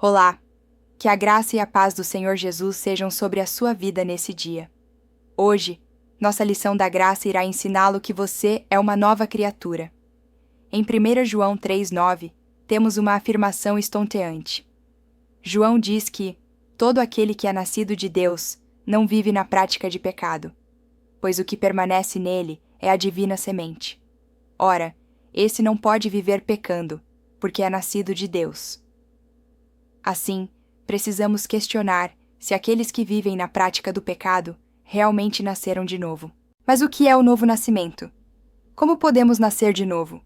Olá! Que a graça e a paz do Senhor Jesus sejam sobre a sua vida nesse dia. Hoje, nossa lição da graça irá ensiná-lo que você é uma nova criatura. Em 1 João 3,9, temos uma afirmação estonteante. João diz que todo aquele que é nascido de Deus não vive na prática de pecado, pois o que permanece nele é a divina semente. Ora, esse não pode viver pecando, porque é nascido de Deus. Assim, precisamos questionar se aqueles que vivem na prática do pecado realmente nasceram de novo. Mas o que é o novo nascimento? Como podemos nascer de novo?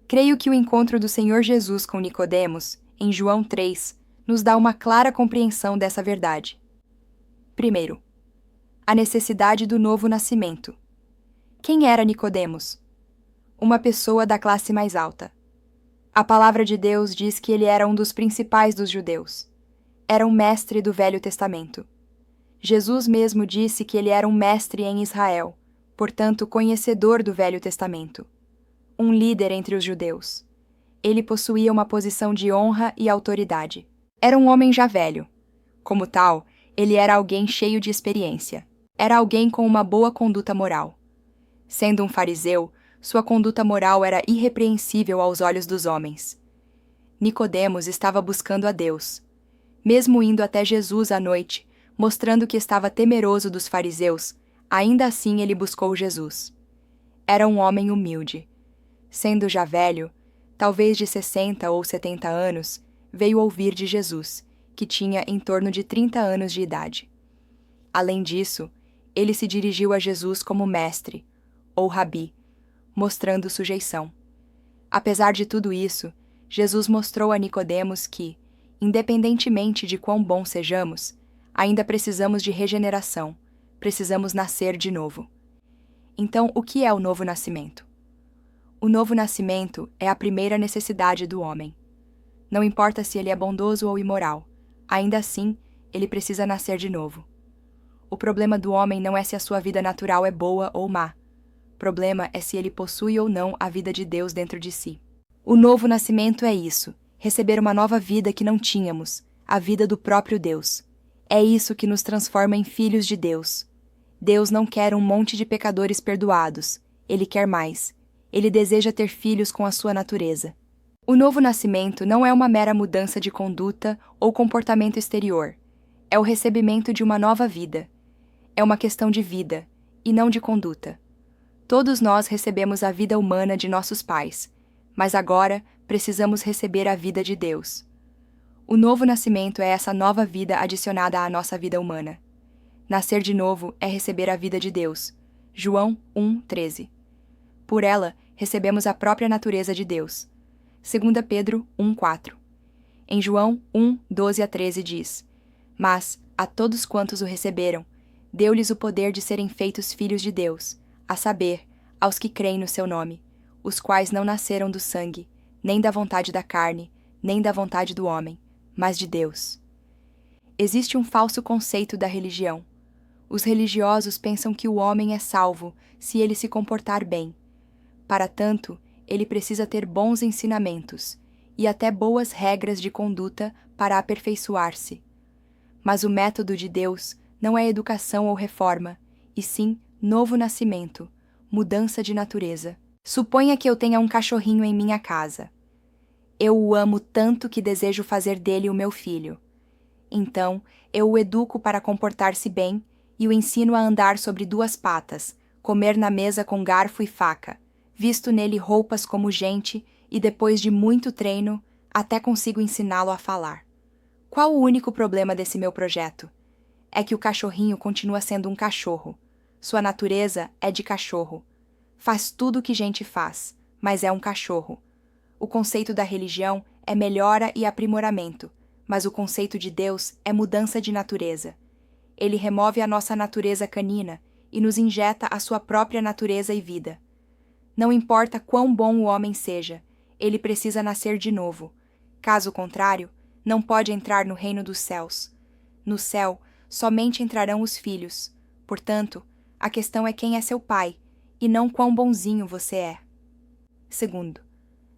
Creio que o encontro do Senhor Jesus com Nicodemos, em João 3, nos dá uma clara compreensão dessa verdade. Primeiro, a necessidade do novo nascimento. Quem era Nicodemos? Uma pessoa da classe mais alta. A palavra de Deus diz que ele era um dos principais dos judeus. Era um mestre do Velho Testamento. Jesus mesmo disse que ele era um mestre em Israel, portanto conhecedor do Velho Testamento. Um líder entre os judeus. Ele possuía uma posição de honra e autoridade. Era um homem já velho. Como tal, ele era alguém cheio de experiência. Era alguém com uma boa conduta moral. Sendo um fariseu, sua conduta moral era irrepreensível aos olhos dos homens. Nicodemos estava buscando a Deus. Mesmo indo até Jesus à noite, mostrando que estava temeroso dos fariseus, ainda assim ele buscou Jesus. Era um homem humilde. Sendo já velho, talvez de 60 ou 70 anos, veio ouvir de Jesus, que tinha em torno de 30 anos de idade. Além disso, ele se dirigiu a Jesus como mestre, ou rabi, mostrando sujeição. Apesar de tudo isso, Jesus mostrou a Nicodemos que, independentemente de quão bons sejamos, ainda precisamos de regeneração, precisamos nascer de novo. Então, o que é o novo nascimento? O novo nascimento é a primeira necessidade do homem. Não importa se ele é bondoso ou imoral, ainda assim, ele precisa nascer de novo. O problema do homem não é se a sua vida natural é boa ou má. O problema é se ele possui ou não a vida de Deus dentro de si. O novo nascimento é isso, receber uma nova vida que não tínhamos, a vida do próprio Deus. É isso que nos transforma em filhos de Deus. Deus não quer um monte de pecadores perdoados, Ele quer mais. Ele deseja ter filhos com a sua natureza. O novo nascimento não é uma mera mudança de conduta ou comportamento exterior. É o recebimento de uma nova vida. É uma questão de vida, e não de conduta. Todos nós recebemos a vida humana de nossos pais, mas agora precisamos receber a vida de Deus. O novo nascimento é essa nova vida adicionada à nossa vida humana. Nascer de novo é receber a vida de Deus. João 1,13. Por ela, recebemos a própria natureza de Deus. 2 Pedro 1,4. Em João 1:12-13 diz: Mas, a todos quantos o receberam, deu-lhes o poder de serem feitos filhos de Deus, a saber, aos que creem no seu nome, os quais não nasceram do sangue, nem da vontade da carne, nem da vontade do homem, mas de Deus. Existe um falso conceito da religião. Os religiosos pensam que o homem é salvo se ele se comportar bem. Para tanto, ele precisa ter bons ensinamentos e até boas regras de conduta para aperfeiçoar-se. Mas o método de Deus não é educação ou reforma, e sim novo nascimento, mudança de natureza. Suponha que eu tenha um cachorrinho em minha casa. Eu o amo tanto que desejo fazer dele o meu filho. Então, eu o educo para comportar-se bem e o ensino a andar sobre duas patas, comer na mesa com garfo e faca, visto nele roupas como gente e depois de muito treino, até consigo ensiná-lo a falar. Qual o único problema desse meu projeto? É que o cachorrinho continua sendo um cachorro. Sua natureza é de cachorro. Faz tudo o que gente faz, mas é um cachorro. O conceito da religião é melhora e aprimoramento, mas o conceito de Deus é mudança de natureza. Ele remove a nossa natureza canina e nos injeta a sua própria natureza e vida. Não importa quão bom o homem seja, ele precisa nascer de novo. Caso contrário, não pode entrar no reino dos céus. No céu, somente entrarão os filhos. Portanto, a questão é quem é seu pai, e não quão bonzinho você é. Segundo,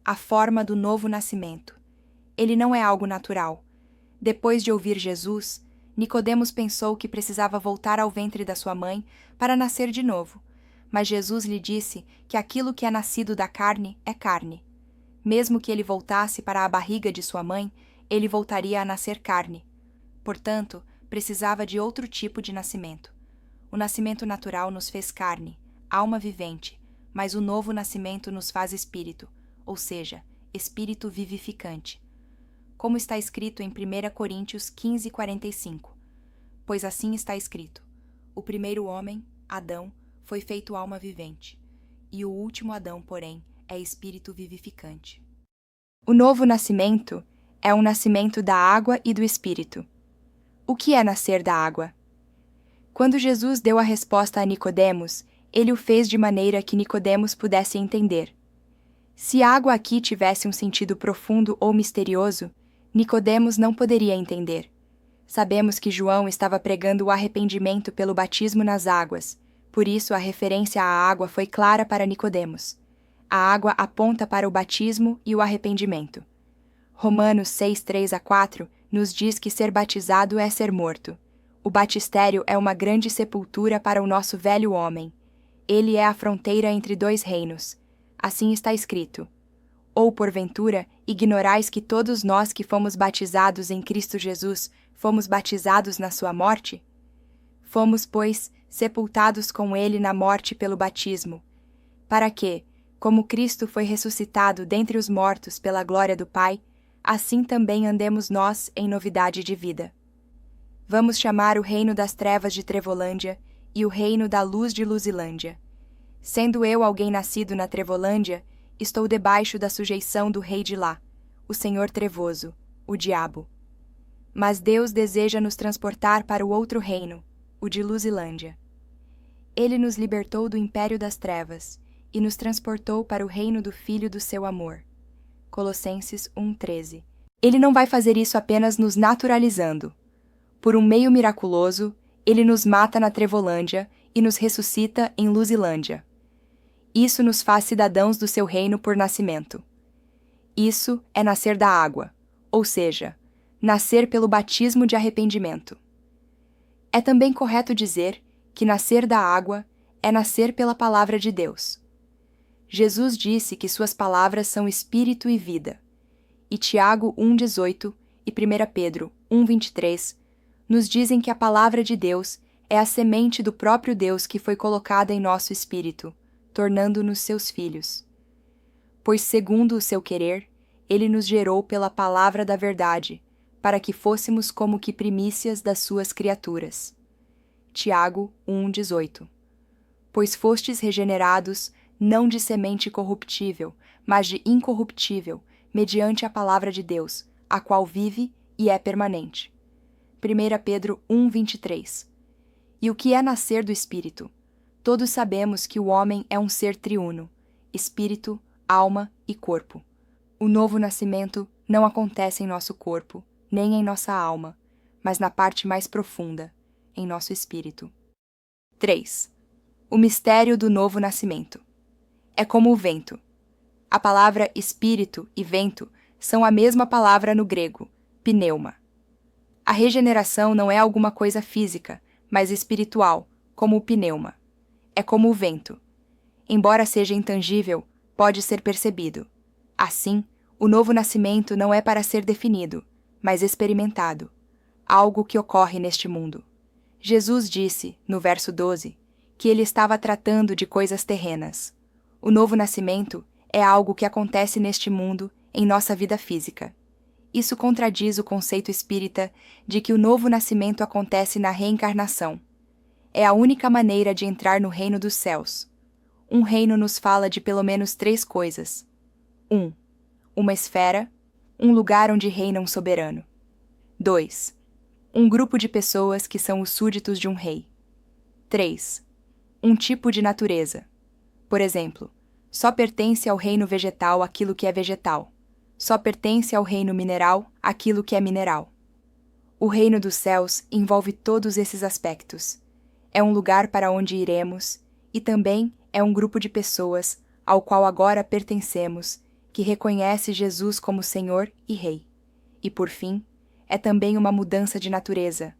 a forma do novo nascimento. Ele não é algo natural. Depois de ouvir Jesus, Nicodemos pensou que precisava voltar ao ventre da sua mãe para nascer de novo. Mas Jesus lhe disse que aquilo que é nascido da carne é carne. Mesmo que ele voltasse para a barriga de sua mãe, ele voltaria a nascer carne. Portanto, precisava de outro tipo de nascimento. O nascimento natural nos fez carne, alma vivente, mas o novo nascimento nos faz espírito, ou seja, espírito vivificante. Como está escrito em 1 Coríntios 15:45. Pois assim está escrito: o primeiro homem, Adão, foi feito alma vivente, e o último Adão, porém, é espírito vivificante. O novo nascimento é um nascimento da água e do espírito. O que é nascer da água? Quando Jesus deu a resposta a Nicodemos, ele o fez de maneira que Nicodemos pudesse entender. Se água aqui tivesse um sentido profundo ou misterioso, Nicodemos não poderia entender. Sabemos que João estava pregando o arrependimento pelo batismo nas águas, por isso a referência à água foi clara para Nicodemos. A água aponta para o batismo e o arrependimento. Romanos 6:3-4 nos diz que ser batizado é ser morto. O batistério é uma grande sepultura para o nosso velho homem. Ele é a fronteira entre dois reinos. Assim está escrito: ou, porventura, ignorais que todos nós que fomos batizados em Cristo Jesus, fomos batizados na sua morte? Fomos, pois, sepultados com ele na morte pelo batismo, para que, como Cristo foi ressuscitado dentre os mortos pela glória do Pai, assim também andemos nós em novidade de vida. Vamos chamar o reino das trevas de Trevolândia e o reino da luz de Luzilândia. Sendo eu alguém nascido na Trevolândia, estou debaixo da sujeição do rei de lá, o Senhor Trevoso, o diabo. Mas Deus deseja nos transportar para o outro reino, o de Luzilândia. Ele nos libertou do império das trevas e nos transportou para o reino do Filho do seu amor. Colossenses 1:13. Ele não vai fazer isso apenas nos naturalizando. Por um meio miraculoso, ele nos mata na Trevolândia e nos ressuscita em Luzilândia. Isso nos faz cidadãos do seu reino por nascimento. Isso é nascer da água, ou seja, nascer pelo batismo de arrependimento. É também correto dizer que nascer da água é nascer pela palavra de Deus. Jesus disse que suas palavras são espírito e vida. E Tiago 1:18 e 1 Pedro 1:23 nos dizem que a palavra de Deus é a semente do próprio Deus que foi colocada em nosso espírito, tornando-nos seus filhos. Pois, segundo o seu querer, ele nos gerou pela palavra da verdade, para que fôssemos como que primícias das suas criaturas. Tiago 1:18. Pois fostes regenerados, não de semente corruptível, mas de incorruptível, mediante a palavra de Deus, a qual vive e é permanente. 1 Pedro 1:23. E o que é nascer do Espírito? Todos sabemos que o homem é um ser triuno, espírito, alma e corpo. O novo nascimento não acontece em nosso corpo, nem em nossa alma, mas na parte mais profunda, em nosso espírito. 3. O mistério do novo nascimento. É como o vento. A palavra espírito e vento são a mesma palavra no grego, pneuma. A regeneração não é alguma coisa física, mas espiritual, como o pneuma. É como o vento. Embora seja intangível, pode ser percebido. Assim, o novo nascimento não é para ser definido, mas experimentado, algo que ocorre neste mundo. Jesus disse, no verso 12, que ele estava tratando de coisas terrenas. O novo nascimento é algo que acontece neste mundo, em nossa vida física. Isso contradiz o conceito espírita de que o novo nascimento acontece na reencarnação. É a única maneira de entrar no reino dos céus. Um reino nos fala de pelo menos 3 coisas. 1. Uma esfera, um lugar onde reina um soberano. 2. Um grupo de pessoas que são os súditos de um rei. 3. Um tipo de natureza. Por exemplo, só pertence ao reino vegetal aquilo que é vegetal. Só pertence ao reino mineral aquilo que é mineral. O reino dos céus envolve todos esses aspectos. É um lugar para onde iremos, e também é um grupo de pessoas ao qual agora pertencemos, que reconhece Jesus como Senhor e Rei. E, por fim, é também uma mudança de natureza,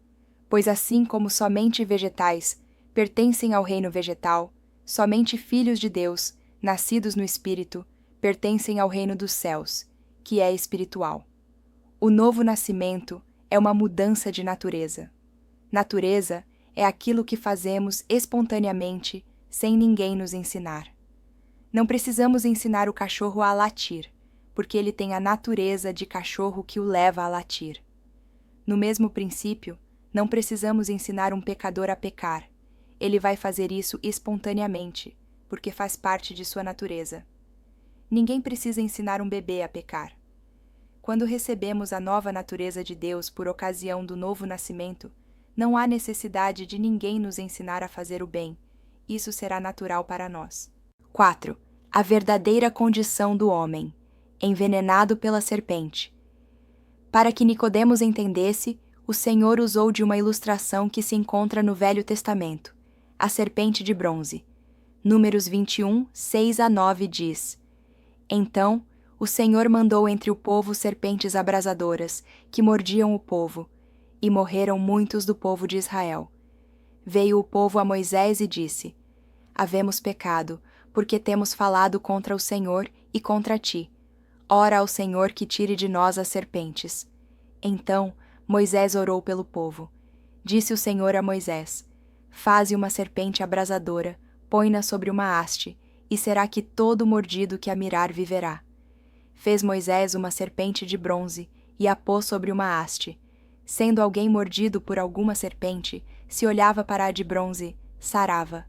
pois assim como somente vegetais pertencem ao reino vegetal, somente filhos de Deus, nascidos no Espírito, pertencem ao reino dos céus, que é espiritual. O novo nascimento é uma mudança de natureza. Natureza é aquilo que fazemos espontaneamente, sem ninguém nos ensinar. Não precisamos ensinar o cachorro a latir, porque ele tem a natureza de cachorro que o leva a latir. No mesmo princípio, não precisamos ensinar um pecador a pecar. Ele vai fazer isso espontaneamente, porque faz parte de sua natureza. Ninguém precisa ensinar um bebê a pecar. Quando recebemos a nova natureza de Deus por ocasião do novo nascimento, não há necessidade de ninguém nos ensinar a fazer o bem. Isso será natural para nós. 4. A verdadeira condição do homem, envenenado pela serpente. Para que Nicodemos entendesse, o Senhor usou de uma ilustração que se encontra no Velho Testamento, a serpente de bronze. Números 21, 6-9 diz: Então, o Senhor mandou entre o povo serpentes abrasadoras, que mordiam o povo, e morreram muitos do povo de Israel. Veio o povo a Moisés e disse: Havemos pecado, porque temos falado contra o Senhor e contra ti. Ora ao Senhor que tire de nós as serpentes. Então Moisés orou pelo povo. Disse o Senhor a Moisés: Faze uma serpente abrasadora, põe-na sobre uma haste, e será que todo mordido que a mirar viverá. Fez Moisés uma serpente de bronze, e a pôs sobre uma haste. Sendo alguém mordido por alguma serpente, se olhava para a de bronze, sarava.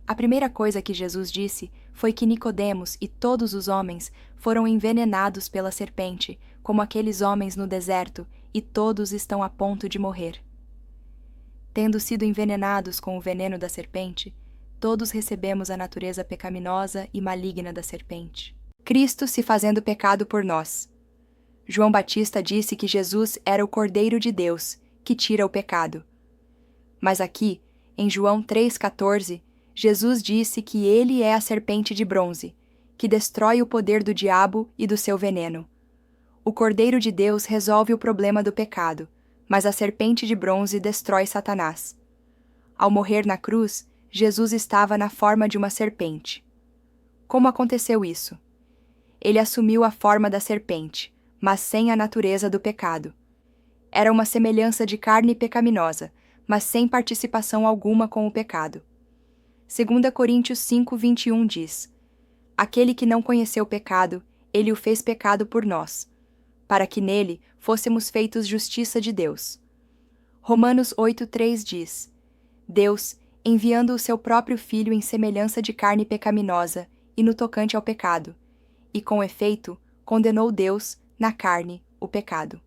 A primeira coisa que Jesus disse foi que Nicodemos e todos os homens foram envenenados pela serpente, como aqueles homens no deserto, e todos estão a ponto de morrer. Tendo sido envenenados com o veneno da serpente, todos recebemos a natureza pecaminosa e maligna da serpente. Cristo se fazendo pecado por nós. João Batista disse que Jesus era o Cordeiro de Deus, que tira o pecado. Mas aqui, em João 3,14, Jesus disse que ele é a serpente de bronze, que destrói o poder do diabo e do seu veneno. O Cordeiro de Deus resolve o problema do pecado, mas a serpente de bronze destrói Satanás. Ao morrer na cruz, Jesus estava na forma de uma serpente. Como aconteceu isso? Ele assumiu a forma da serpente, mas sem a natureza do pecado. Era uma semelhança de carne pecaminosa, mas sem participação alguma com o pecado. 2 Coríntios 5:21 diz: Aquele que não conheceu o pecado, ele o fez pecado por nós, para que nele fôssemos feitos justiça de Deus. Romanos 8:3 diz: Deus, enviando o seu próprio Filho em semelhança de carne pecaminosa e no tocante ao pecado, e com efeito, condenou Deus, na carne, o pecado.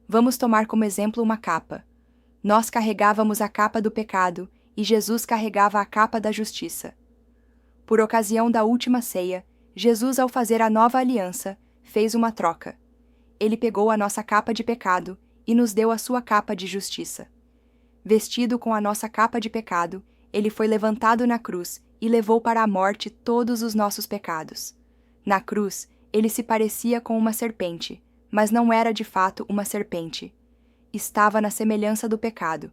Vamos tomar como exemplo uma capa. Nós carregávamos a capa do pecado e Jesus carregava a capa da justiça. Por ocasião da última ceia, Jesus, ao fazer a nova aliança, fez uma troca. Ele pegou a nossa capa de pecado e nos deu a sua capa de justiça. Vestido com a nossa capa de pecado, ele foi levantado na cruz e levou para a morte todos os nossos pecados. Na cruz, ele se parecia com uma serpente, mas não era de fato uma serpente. Estava na semelhança do pecado,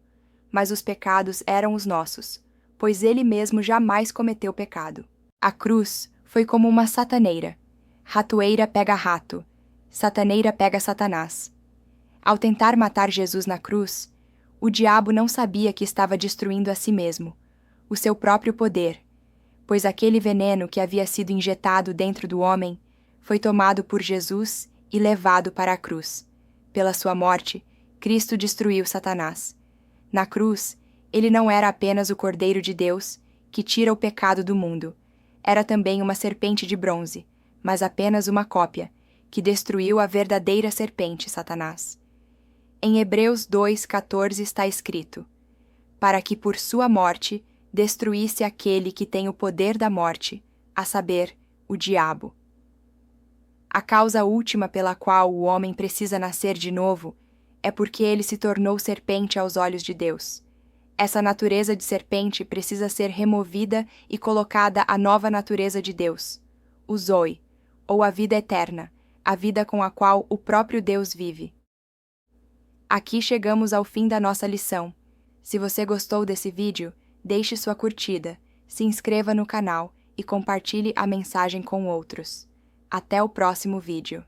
mas os pecados eram os nossos, pois ele mesmo jamais cometeu pecado. A cruz foi como uma sataneira. Ratoeira pega rato, sataneira pega Satanás. Ao tentar matar Jesus na cruz, o diabo não sabia que estava destruindo a si mesmo, o seu próprio poder, pois aquele veneno que havia sido injetado dentro do homem foi tomado por Jesus e levado para a cruz. Pela sua morte, Cristo destruiu Satanás. Na cruz, ele não era apenas o Cordeiro de Deus, que tira o pecado do mundo. Era também uma serpente de bronze, mas apenas uma cópia, que destruiu a verdadeira serpente, Satanás. Em Hebreus 2,14 está escrito: Para que por sua morte destruísse aquele que tem o poder da morte, a saber, o diabo. A causa última pela qual o homem precisa nascer de novo é porque ele se tornou serpente aos olhos de Deus. Essa natureza de serpente precisa ser removida e colocada à nova natureza de Deus, o Zoe, ou a vida eterna, a vida com a qual o próprio Deus vive. Aqui chegamos ao fim da nossa lição. Se você gostou desse vídeo, deixe sua curtida, se inscreva no canal e compartilhe a mensagem com outros. Até o próximo vídeo.